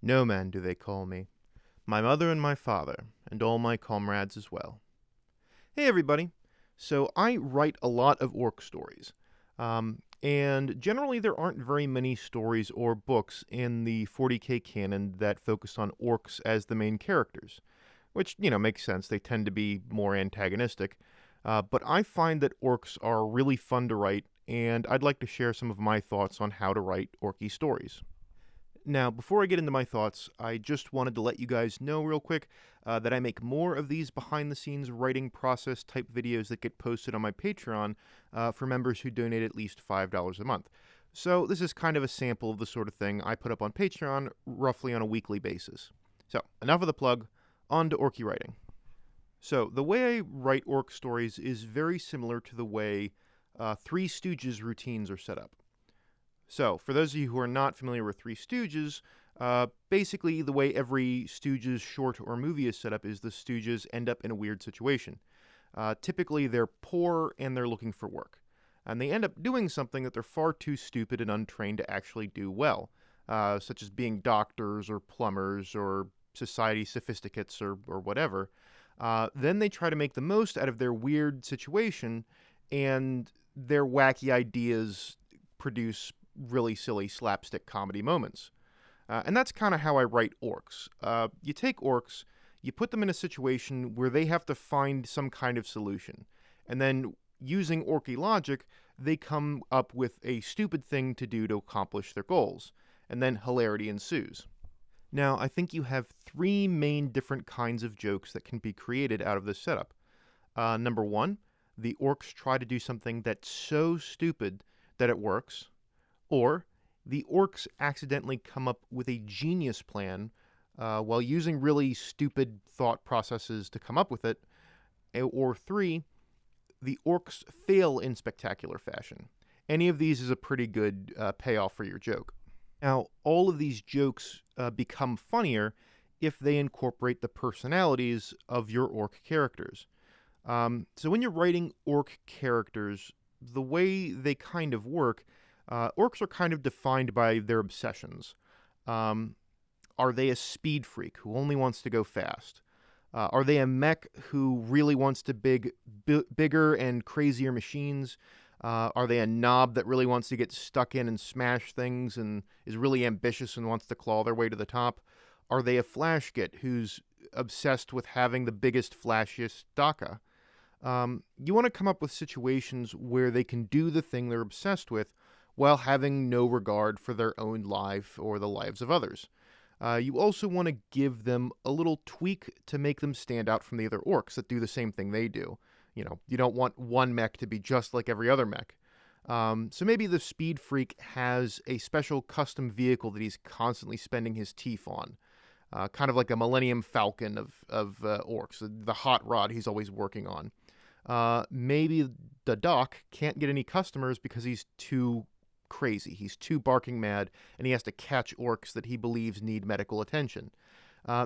No man do they call me, my mother and my father, and all my comrades as well. Hey everybody. So I write a lot of orc stories. And generally there aren't very many stories or books in the 40k canon that focus on orcs as the main characters, which, makes sense. They tend to be more antagonistic. But I find that orcs are really fun to write, and I'd like to share some of my thoughts on how to write orky stories. Now, before I get into my thoughts, I just wanted to let you guys know real quick that I make more of these behind the scenes writing process type videos that get posted on my Patreon for members who donate at least $5 a month. So, this is kind of a sample of the sort of thing I put up on Patreon roughly on a weekly basis. So, enough of the plug, on to Orky writing. So, the way I write orc stories is very similar to the way Three Stooges routines are set up. So, for those of you who are not familiar with Three Stooges, basically the way every Stooges short or movie is set up is the Stooges end up in a weird situation. Typically, they're poor and they're looking for work. And they end up doing something that they're far too stupid and untrained to actually do well, such as being doctors or plumbers or society sophisticates or whatever. Then they try to make the most out of their weird situation, and their wacky ideas produce really silly slapstick comedy moments. And that's kind of how I write orcs. You take orcs, you put them in a situation where they have to find some kind of solution. And then, using orky logic, they come up with a stupid thing to do to accomplish their goals. And then hilarity ensues. Now, I think you have three main different kinds of jokes that can be created out of this setup. Number one, the orcs try to do something that's so stupid that it works. Or the orcs accidentally come up with a genius plan while using really stupid thought processes to come up with it. Or three, the orcs fail in spectacular fashion. Any of these is a pretty good payoff for your joke. Now, all of these jokes become funnier if they incorporate the personalities of your orc characters. So when you're writing orc characters, the way they kind of work, orcs are kind of defined by their obsessions. Are they a speed freak who only wants to go fast? Are they a mech who really wants to bigger and crazier machines? Are they a knob that really wants to get stuck in and smash things and is really ambitious and wants to claw their way to the top? Are they a flash git who's obsessed with having the biggest, flashiest DACA? You want to come up with situations where they can do the thing they're obsessed with while having no regard for their own life or the lives of others. You also want to give them a little tweak to make them stand out from the other orcs that do the same thing they do. You don't want one mech to be just like every other mech. So maybe the speed freak has a special custom vehicle that he's constantly spending his teeth on. Kind of like a Millennium Falcon of orcs, the hot rod he's always working on. Maybe the doc can't get any customers because he's too crazy. He's too barking mad, and he has to catch orcs that he believes need medical attention.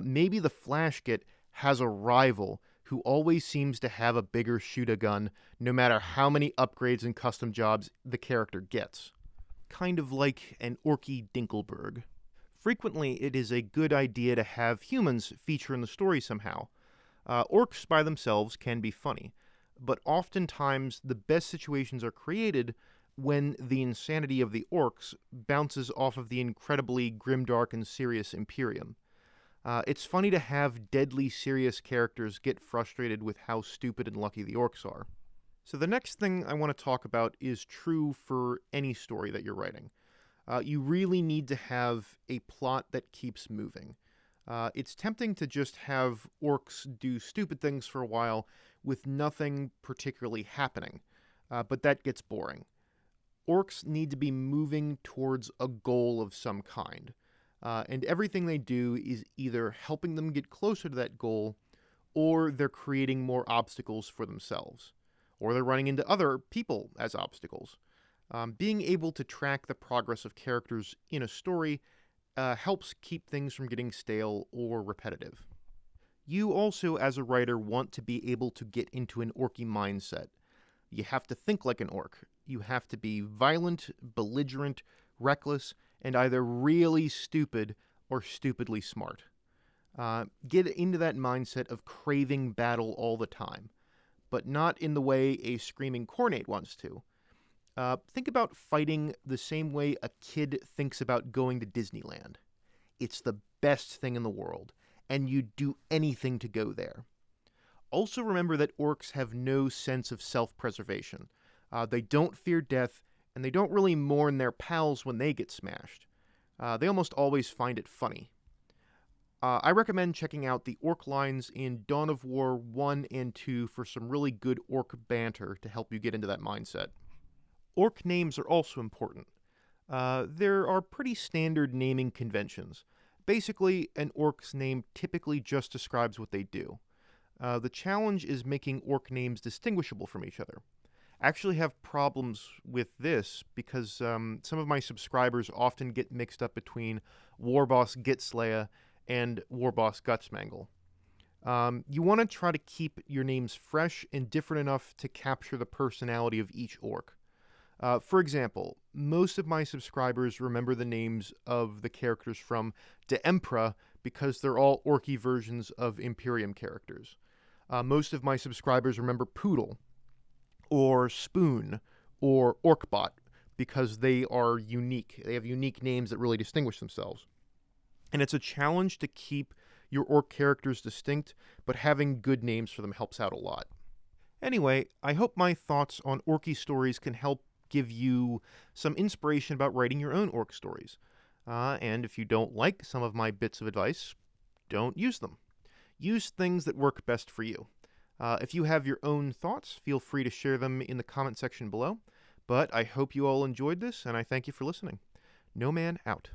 Maybe the flash git has a rival who always seems to have a bigger shoot-a-gun no matter how many upgrades and custom jobs the character gets. Kind of like an orky Dinkelberg. Frequently, it is a good idea to have humans feature in the story somehow. Orcs by themselves can be funny, but oftentimes the best situations are created when the insanity of the orcs bounces off of the incredibly grimdark and serious Imperium. It's funny to have deadly serious characters get frustrated with how stupid and lucky the orcs are. So the next thing I want to talk about is true for any story that you're writing. You really need to have a plot that keeps moving. It's tempting to just have orcs do stupid things for a while with nothing particularly happening, but that gets boring. Orcs need to be moving towards a goal of some kind. And everything they do is either helping them get closer to that goal, or they're creating more obstacles for themselves, or they're running into other people as obstacles. Being able to track the progress of characters in a story helps keep things from getting stale or repetitive. You also, as a writer, want to be able to get into an orky mindset. You have to think like an orc. You have to be violent, belligerent, reckless, and either really stupid or stupidly smart. Get into that mindset of craving battle all the time, but not in the way a screaming cornate wants to. Think about fighting the same way a kid thinks about going to Disneyland. It's the best thing in the world, and you'd do anything to go there. Also, remember that orcs have no sense of self preservation. They don't fear death, and they don't really mourn their pals when they get smashed. They almost always find it funny. I recommend checking out the orc lines in Dawn of War 1 and 2 for some really good orc banter to help you get into that mindset. Orc names are also important. There are pretty standard naming conventions. Basically, an orc's name typically just describes what they do. The challenge is making orc names distinguishable from each other. I actually have problems with this because some of my subscribers often get mixed up between Warboss Gitslaya and Warboss Gutsmangle. You want to try to keep your names fresh and different enough to capture the personality of each orc. For example, most of my subscribers remember the names of the characters from De Emperor because they're all orky versions of Imperium characters. Most of my subscribers remember Poodle, or Spoon, or Orkbot because they are unique. They have unique names that really distinguish themselves. And it's a challenge to keep your orc characters distinct, but having good names for them helps out a lot. Anyway, I hope my thoughts on Orky stories can help give you some inspiration about writing your own orc stories. And if you don't like some of my bits of advice, don't use them. Use things that work best for you. If you have your own thoughts, feel free to share them in the comment section below. But I hope you all enjoyed this, and I thank you for listening. No Man out.